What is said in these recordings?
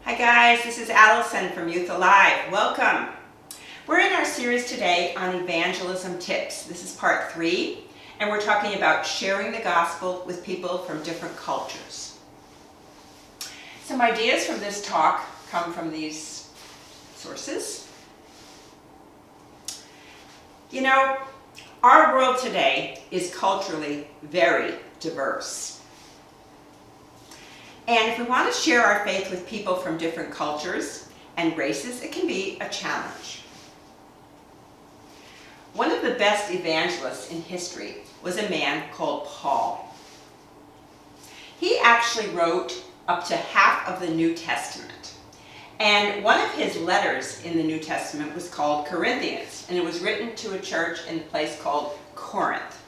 Hi guys, this is Allison from Youth Alive. Welcome. We're in our series today on evangelism tips. This is part 3, and we're talking about sharing the gospel with people from different cultures. Some ideas from this talk come from these sources. You know, our world today is culturally very diverse. And if we want to share our faith with people from different cultures and races, it can be a challenge. One of the best evangelists in history was a man called Paul. He actually wrote up to half of the New Testament. And one of his letters in the New Testament was called Corinthians, and it was written to a church in a place called Corinth.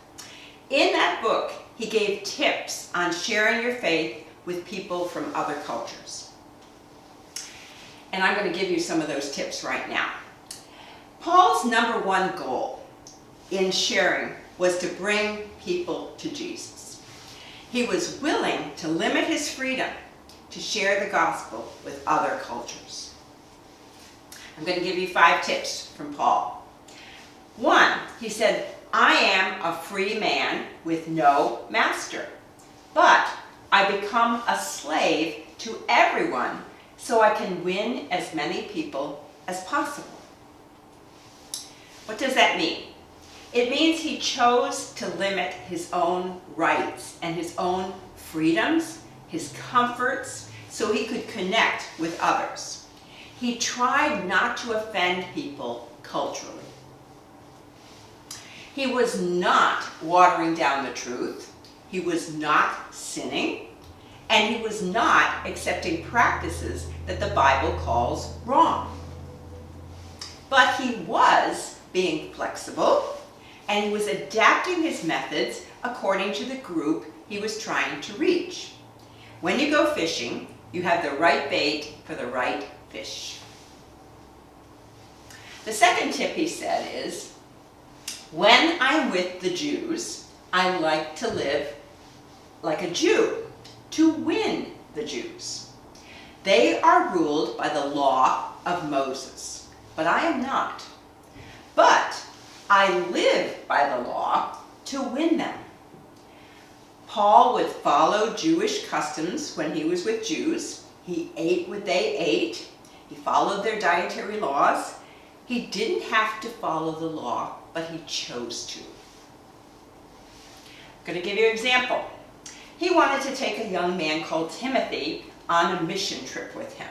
In that book, he gave tips on sharing your faith with people from other cultures. And I'm going to give you some of those tips right now. Paul's number one goal in sharing was to bring people to Jesus. He was willing to limit his freedom to share the gospel with other cultures. I'm going to give you 5 tips from Paul. 1, he said, I am a free man with no master, but I become a slave to everyone so I can win as many people as possible. What does that mean? It means he chose to limit his own rights and his own freedoms, his comforts, so he could connect with others. He tried not to offend people culturally. He was not watering down the truth. He was not sinning, and he was not accepting practices that the Bible calls wrong. But he was being flexible, and he was adapting his methods according to the group he was trying to reach. When you go fishing, you have the right bait for the right fish. The second tip he said is, when I'm with the Jews, I like to live like a Jew, to win the Jews. They are ruled by the law of Moses, but I am not. But I live by the law to win them. Paul would follow Jewish customs when he was with Jews. He ate what they ate. He followed their dietary laws. He didn't have to follow the law, but he chose to. I'm going to give you an example. He wanted to take a young man called Timothy on a mission trip with him.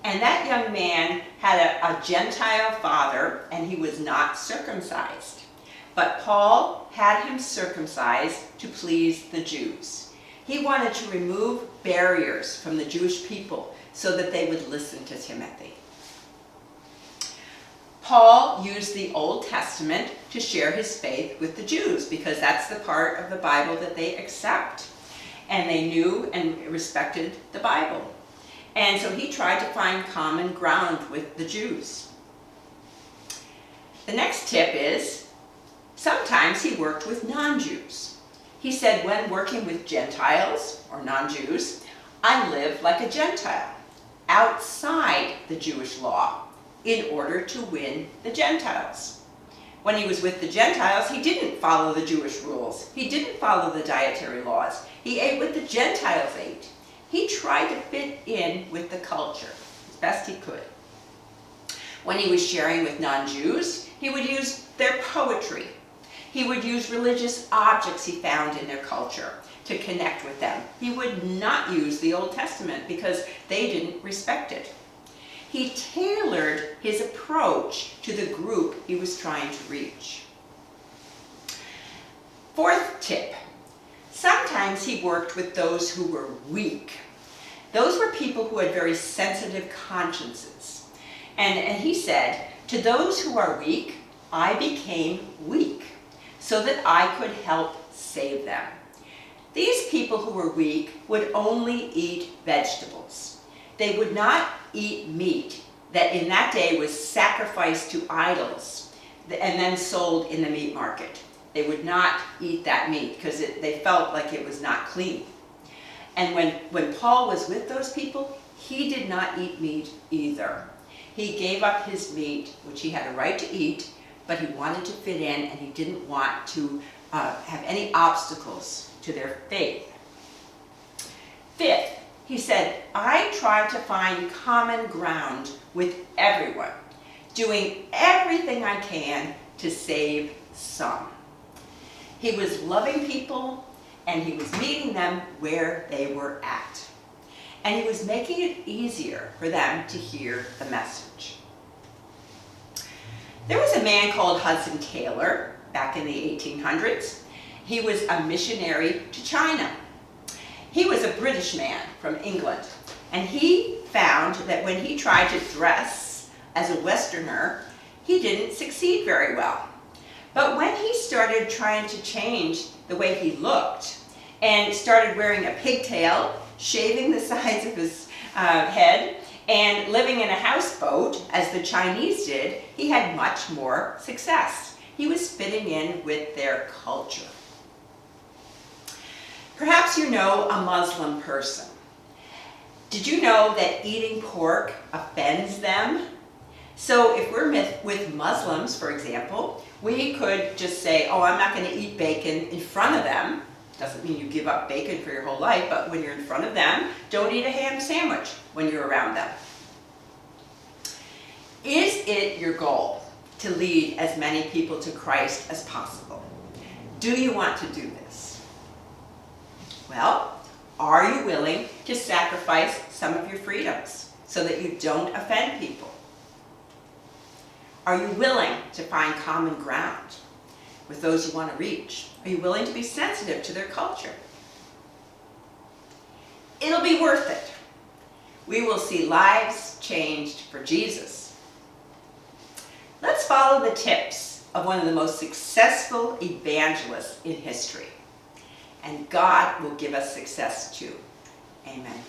And that young man had a Gentile father, and he was not circumcised. But Paul had him circumcised to please the Jews. He wanted to remove barriers from the Jewish people so that they would listen to Timothy. Paul used the Old Testament to share his faith with the Jews because that's the part of the Bible that they accept. And they knew and respected the Bible. And so he tried to find common ground with the Jews. The next tip is, sometimes he worked with non-Jews. He said, when working with Gentiles, or non-Jews, I live like a Gentile, outside the Jewish law, in order to win the Gentiles. When he was with the Gentiles, he didn't follow the Jewish rules. He didn't follow the dietary laws. He ate what the Gentiles ate. He tried to fit in with the culture as best he could. When he was sharing with non-Jews, he would use their poetry. He would use religious objects he found in their culture to connect with them. He would not use the Old Testament because they didn't respect it. He tailored his approach to the group he was trying to reach. 4th tip. Sometimes he worked with those who were weak. Those were people who had very sensitive consciences. And he said, to those who are weak, I became weak so that I could help save them. These people who were weak would only eat vegetables. They would not eat meat that in that day was sacrificed to idols and then sold in the meat market. They would not eat that meat because they felt like it was not clean. And when Paul was with those people, he did not eat meat either. He gave up his meat, which he had a right to eat, but he wanted to fit in and he didn't want to have any obstacles to their faith. Fifth, he said, I try to find common ground with everyone, doing everything I can to save some. He was loving people and he was meeting them where they were at. And he was making it easier for them to hear the message. There was a man called Hudson Taylor back in the 1800s. He was a missionary to China. He was a British man from England, and he found that when he tried to dress as a Westerner, he didn't succeed very well. But when he started trying to change the way he looked and started wearing a pigtail, shaving the sides of his head, and living in a houseboat, as the Chinese did, he had much more success. He was fitting in with their culture. Perhaps you know a Muslim person. Did you know that eating pork offends them? So if we're with Muslims, for example, we could just say, oh, I'm not going to eat bacon in front of them. Doesn't mean you give up bacon for your whole life, but when you're in front of them, don't eat a ham sandwich when you're around them. Is it your goal to lead as many people to Christ as possible? Do you want to do this? Well, are you willing to sacrifice some of your freedoms so that you don't offend people? Are you willing to find common ground with those you want to reach? Are you willing to be sensitive to their culture? It'll be worth it. We will see lives changed for Jesus. Let's follow the tips of one of the most successful evangelists in history, and God will give us success too. Amen.